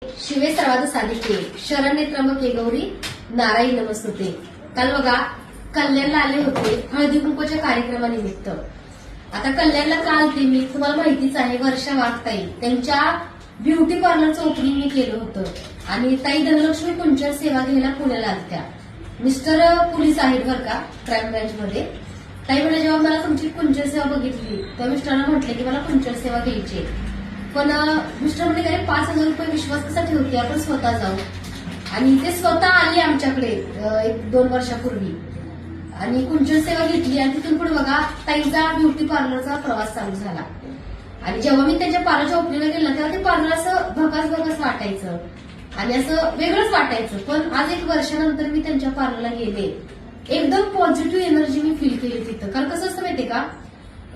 शिवे सर्वात साधिके शरण्ये त्र्यंबके गौरी नारायणी नमस्तुते. काल बघा कल्याणला आले होते हळदी कुंकूच्या कार्यक्रमानिमित्त. आता कल्याणला काल ते मी तुम्हाला माहितीच आहे वर्षा वाघताई त्यांच्या ब्युटी पार्लरचं ओपनिंग मी केलं होतं आणि ताई धनलक्ष्मी कुंचन सेवा घ्यायला पुण्याला आल्या. मिस्टर पोलीस आहेत बरं का क्राईम ब्रँचमध्ये. ताई म्हणजे जेव्हा मला तुमची कुंचन सेवा बघितली तेव्हा मिस्टरांना म्हटले की मला कुंचन सेवा घ्यायची, पण मिस्टर म्हणजे काय 5,000 रुपये विश्वास कसा ठेवते आपण स्वतः जाऊ. आणि ते स्वतः आले आमच्याकडे 1-2 वर्षापूर्वी आणि कुंचन सेवा घेतली आणि तिथून पुढे बघा ताईचा ब्युटी पार्लरचा प्रवास चालू झाला. आणि जेव्हा मी त्यांच्या पार्लरच्या ओपनिंगला गेला तेव्हा ते पार्लर असं भकास वाटायचं आणि असं वेगळंच वाटायचं. पण आज 1 वर्षानंतर मी त्यांच्या पार्लरला गेले, एकदम पॉझिटिव्ह एनर्जी मी फील केली तिथं. कारण कसं असतं माहितीये का,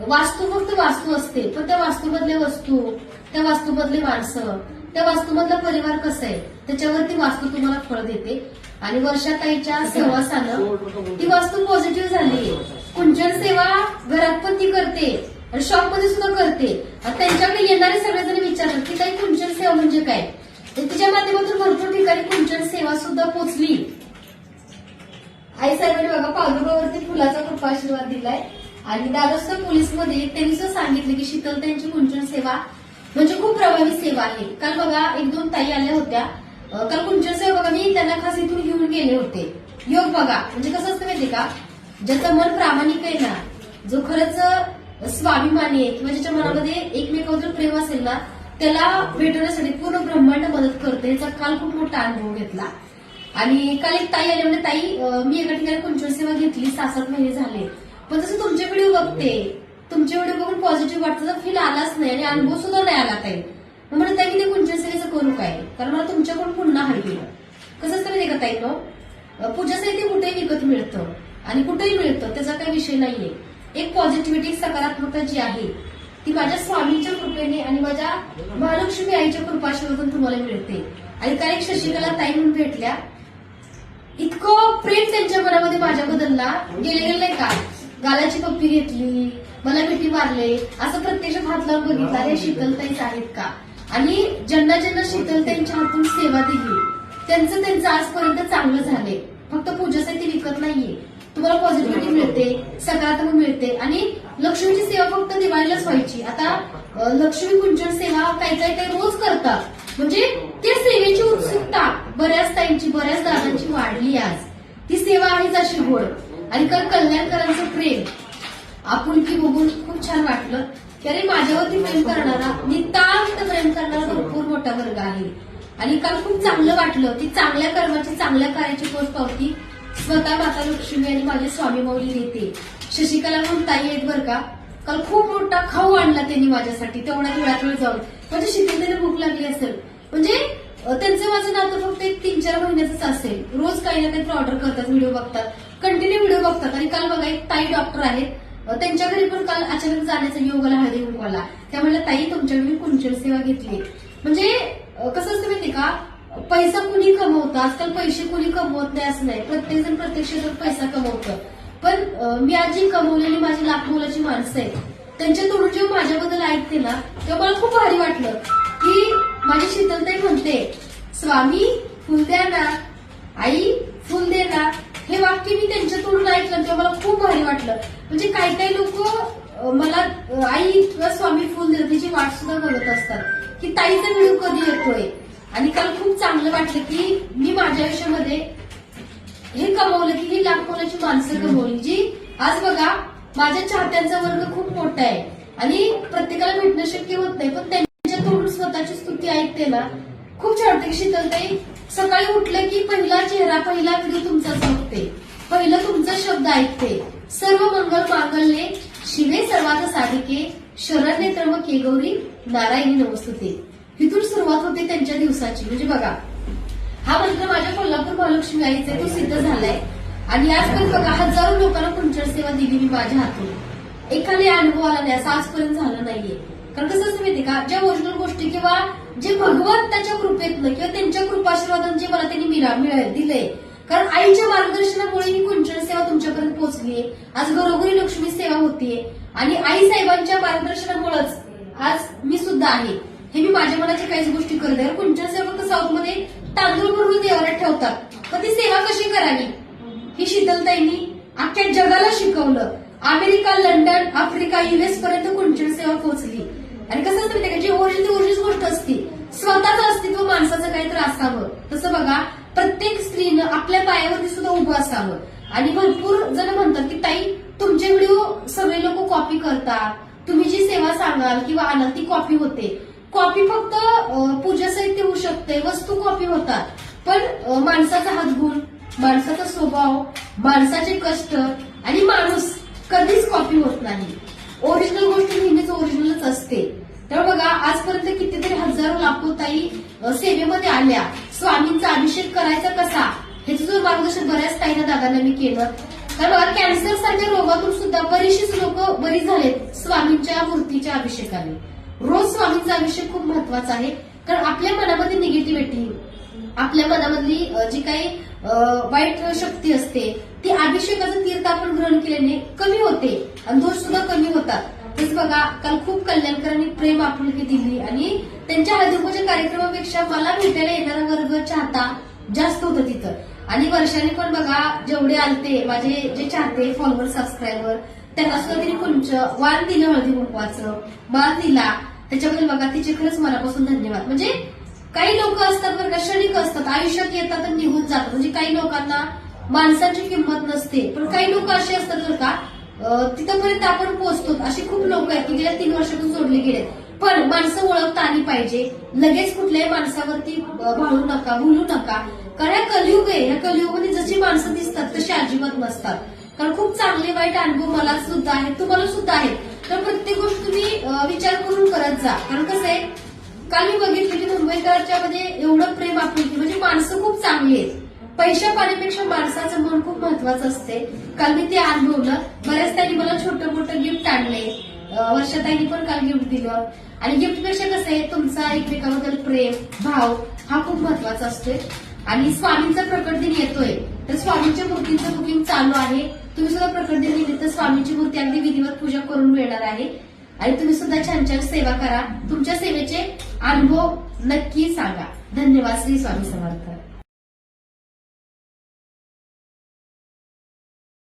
वास्तू फक्त वास्तू असते, पण त्या वास्तूमधल्या वस्तू, त्या वास्तूमधले माणसं, त्या वास्तूमधला परिवार कसं आहे त्याच्यावरती वास्तू तुम्हाला फळ देते. आणि वर्षाताईच्या सहवासानं ती वास्तू पॉझिटिव्ह झाली. कुंचन सेवा घरात पण ती करते आणि शॉपमध्ये सुद्धा करते. त्यांच्याकडे येणारे सगळेजण विचारतात की ताई कुंचन सेवा म्हणजे काय. तिच्या माध्यमातून भरपूर ठिकाणी कुंचन सेवा सुद्धा पोहोचली. आई साहेबांनी बघा पावडरवरती फुलाचा कृपाशीर्वाद दिलाय आणि दादरच्या पोलीसमध्ये त्यांनी सुद्धा सांगितलं की शीतलताईंची कुंचन सेवा म्हणजे खूप प्रभावी सेवा आहे. काल बघा 1-2 ताई आल्या होत्या. काल कुंचन सेवा बघा मी त्यांना खास इथून घेऊन गेले होते. योग बघा म्हणजे कसं असतं माहितीये का, ज्याचं मन प्रामाणिक आहे ना, जो खरंच स्वाभिमानी आहे किंवा ज्याच्या मनामध्ये एकमेकांवर प्रेम असेल ना, त्याला भेटवण्यासाठी पूर्ण ब्रह्मांड मदत करते. याचा काल खूप मोठा अनुभव घेतला. आणि काल एक ताई आली म्हणजे ताई मी एका ठिकाणी कुंचन सेवा घेतली 6-7 महिने झाले, पण तसं तुमचे व्हिडिओ बघते, तुमचे व्हिडिओ बघून पॉझिटिव्ह वाटतं, तर फील आलाच नाही आणि अनुभव सुद्धा नाही आला ताई. मग म्हणत ताई मी ते कुंचन सेवेचं करू काय, कारण मला तुमच्याकडून पुन्हा हवी. कसं असतं माहिती का ताई, पूजा साहित्य कुठेही विकत मिळतं आणि कुठेही मिळतं, त्याचा काही विषय नाहीये. एक पॉझिटिव्हिटी सकारात्मकता जी आहे ती माझ्या स्वामींच्या कृपेने आणि माझ्या महालक्ष्मी आईच्या कृपाशीर्वादातून तुम्हाला मिळते. आणि काल एक शशिकला ताई म्हणून भेटल्या, इतकं प्रेम त्यांच्या मनामध्ये माझ्या बदलला गेले नाही का. गालाची पप्पी घेतली, मला मिठी मारले, असं प्रत्यक्ष हात लावून बघितलं हे शीतलताईच आहेत का. आणि ज्यांना ज्यांना शीतलताईंच्या हातून सेवा दिली त्यांचं आजपर्यंत चांगलं झाले. फक्त पूजा साहित्य विकत नाहीये, तुम्हाला पॉझिटिव्हिटी मिळते, सकारात्मक मिळते. आणि लक्ष्मीची सेवा फक्त दिवाळीलाच व्हायची, आता लक्ष्मी कुंचन सेवा काही रोज करतात. म्हणजे त्या सेवेची उत्सुकता बऱ्याच ताईंची, बऱ्याच दादांची वाढली. आज ती सेवा आहेच अशी गोड. आणि काल कल्याणकरांचं प्रेम आपुलकी बघून खूप छान वाटलं की अरे माझ्यावरती प्रेम करणारा, नितांत प्रेम करणारा भरपूर मोठा वर्ग आहे. आणि काल खूप चांगलं वाटलं की चांगल्या कर्माची, चांगल्या कार्याची पोचपावती स्वतः माता लक्ष्मी आणि माझे स्वामी माऊली देते. शशिकला म्हणून ताई आहेत बरं का, काल खूप मोठा खाऊ आणला त्यांनी माझ्यासाठी तेवढ्या वेळात वेळ जाऊन. म्हणजे शीतलतेने भूक लागली असेल, म्हणजे त्यांचं माझं नातं फक्त 1-3-4 महिन्याच असेल. रोज काही ना काही ऑर्डर करतात, व्हिडिओ बघतात, कंटिन्यू व्हिडिओ बघतात. आणि काल बघा एक ताई डॉक्टर आहेत, त्यांच्या घरी पण काल अचानक जाण्याचा योग आला हळदी कुंकवाला. त्या म्हणल्या ताई तुमच्याकडे मी कुंचन सेवा घेतली. म्हणजे कसं असतं माहिती का, पैसा कुणी कमवतं, आजकाल पैसे कुणी कमवत नाही असं नाही, प्रत्येक जण प्रत्यक्ष पैसा कमवतं. पण मी आज जी कमवलेली माझी लाखमोलाची माणसं आहेत त्यांच्या तोडून जेव्हा माझ्याबद्दल ऐकते ना तेव्हा मला खूप भारी वाटलं की माझी शीतलताई म्हणते स्वामी फुल द्या ना, आई फुल दे ना. हे वाक्य मी त्यांच्या तोडून ऐकलं तेव्हा मला खूप भारी वाटलं. म्हणजे काही लोक मला आई किंवा स्वामी फुल देतात त्याची वाट सुद्धा बघत असतात की ताईचा व्हिडिओ कधी येतोय. आणि काल खूप चांगलं वाटलं की मी माझ्या आयुष्यामध्ये हे कमवलं की ही लाखोलाची माणसं कमवली जी आज बघा माझ्या चाहत्यांचा वर्ग खूप मोठा आहे आणि प्रत्येकाला भेटणं शक्य होत नाही, पण त्यांच्या तोडून स्वतःची स्तुती ऐकते ना खूप छान वाटते. शीतलताई सकाळी उठलं की पहिला चेहरा, पहिला व्हिडिओ तुमचाच बघते, पहिलं तुमचा शब्द ऐकते. सर्व मंगल मांगल्ये शिवे सर्वात साधिके शरण्ये त्र्यंबके गौरी नारायणी नमस्तुते. इथून सुरुवात होते त्यांच्या दिवसाची. म्हणजे बघा हा मंत्र माझ्या कोल्हापूर महालक्ष्मी आईचा तो सिद्ध झालाय. आणि आजपर्यंत बघा हजारो लोकांना कुंचन सेवा दिली मी माझ्या हातून. एखादी अनुभव आला नाही असं आजपर्यंत झालं नाहीये. कारण कसं असं माहितीये का, ज्या ओरिजिनल गोष्टी किंवा जे भगवंताच्या कृपेतनं किंवा त्यांच्या कृपाशीर्वादानं जे मला त्यांनी दिलंय, कारण आईच्या मार्गदर्शनामुळे ही कुंचन सेवा तुमच्यापर्यंत पोहोचलीये. आज घरोघरी लक्ष्मी सेवा होतीये आणि आई साहेबांच्या मार्गदर्शनामुळेच आज मी सुद्धा आहे. हे मी माझ्या मनाच्या काहीच गोष्टी करत आहे. कुंचन सेवा साऊथ मध्ये तांदूळ भरून देवाऱ्यात ठेवतात, पण ती सेवा कशी करावी ही शीतलताईंनी अख्ख्या जगाला शिकवलं. अमेरिका, लंडन, आफ्रिका, युएस पर्यंत कुंचन सेवा पोहोचली. आणि कसं असतं माहिती का, जी ओरिजिनल गोष्ट असते, स्वतःचं अस्तित्व माणसाचं काहीतरी असावं. तसं बघा, प्रत्येक स्त्रीनं आपल्या पायावरती सुद्धा उभं असावं. आणि भरपूर जण म्हणतात की ताई तुमचे व्हिडिओ सगळे लोक कॉपी करतात, तुम्ही जी सेवा सांगाल किंवा आणाल ती कॉपी होते. कॉपी फक्त पूजा साहित्य होऊ शकते, वस्तू कॉपी होतात, पण माणसाचा हातगुण, माणसाचा स्वभाव, माणसाचे कष्ट आणि माणूस कधीच कॉपी होत नाही. ओरिजिनल गोष्ट नेहमीच ओरिजिनलच असते. तर बघा, आजपर्यंत कितीतरी हजारो लाखो ताई सेवेमध्ये आल्या. स्वामींचा अभिषेक करायचा कसा ह्याचं जो मार्गदर्शन बऱ्याच ताईंना दादांना मी केलं. कारण बघा, कॅन्सर सारख्या रोगातून सुद्धा बरीचशीच लोक बरी झालेत स्वामींच्या मूर्तीच्या अभिषेकाने. रोज स्वामींचा अभिषेक खूप महत्वाचा आहे. कारण आपल्या मनामध्ये निगेटिव्हिटी, आपल्या मनामधली जी काही वाईट शक्ती असते ती अभिषेकाचं तीर्थ आपण ग्रहण केल्याने कमी होते आणि दोष सुद्धा कमी होतात. तेच बघा, काल खूप कल्याणकरांनी प्रेम आपुलकी दिली आणि त्यांच्या हळदीकुंकवाच्या कार्यक्रमापेक्षा मला भेटायला येणारा वर्ग चाहता जास्त होतं तिथं. आणि वर्षाने पण बघा, जेवढे आलते माझे जे चाहते, फॉलोअर, सबस्क्रायबर, त्यांना सुद्धा तिने कुंच वाण दिलं, हळदी कुंकवाचं मान दिला. त्याच्याबद्दल बघा तिचे खरंच मनापासून धन्यवाद. म्हणजे काही लोक असतात बरं का, क्षणिक असतात, आयुष्यात येतात आणि निघून जातात. म्हणजे काही लोकांना माणसाची किंमत नसते, पण काही लोक असे असतात बरं का, तिथपर्यंत आपण पोहोचतो. अशी खूप लोक आहेत की गेल्या 3 वर्षातून जोडले गेले. पण माणसं ओळखता आली पाहिजे. लगेच कुठल्याही माणसावरती भाळू नका, भुलू नका. कारण या कलियुग आहे, या कलियुगामध्ये जशी माणसं दिसतात तशी अजिबात नसतात. कारण खूप चांगले वाईट अनुभव मला सुद्धा आहेत, तुम्हाला सुद्धा आहेत. तर प्रत्येक गोष्ट तुम्ही विचार करून करत जा. कारण कसं आहे, काल मी बघितलं की मुंबईकरांच्या मध्ये एवढं प्रेम आपुलकी, म्हणजे माणसं खूप चांगली आहेत. पैशा पाण्यापेक्षा माणसाचं मन खूप महत्वाचं असते. काल मी ते अनुभवलं. बऱ्याच ताईंनी मला छोटं मोठं गिफ्ट आणले, वर्षाताईंनी पण काल गिफ्ट दिलं. आणि गिफ्टपेक्षा कसं आहे, तुमचा एकमेकाबद्दल प्रेम, भाव हा खूप महत्वाचा असतोय. आणि स्वामींचा प्रकट दिन येतोय, तर स्वामींच्या मूर्तीचं बुकिंग चालू आहे. तुम्ही सुद्धा प्रकट दिन निमित्त स्वामींची मूर्ती अगदी विधिवत पूजा करून मिळणार आहे. आणि तुम्ही सुद्धा छान छान सेवा करा. तुमच्या सेवेचे अनुभव नक्की सांगा. धन्यवाद. श्री स्वामी समर्थ.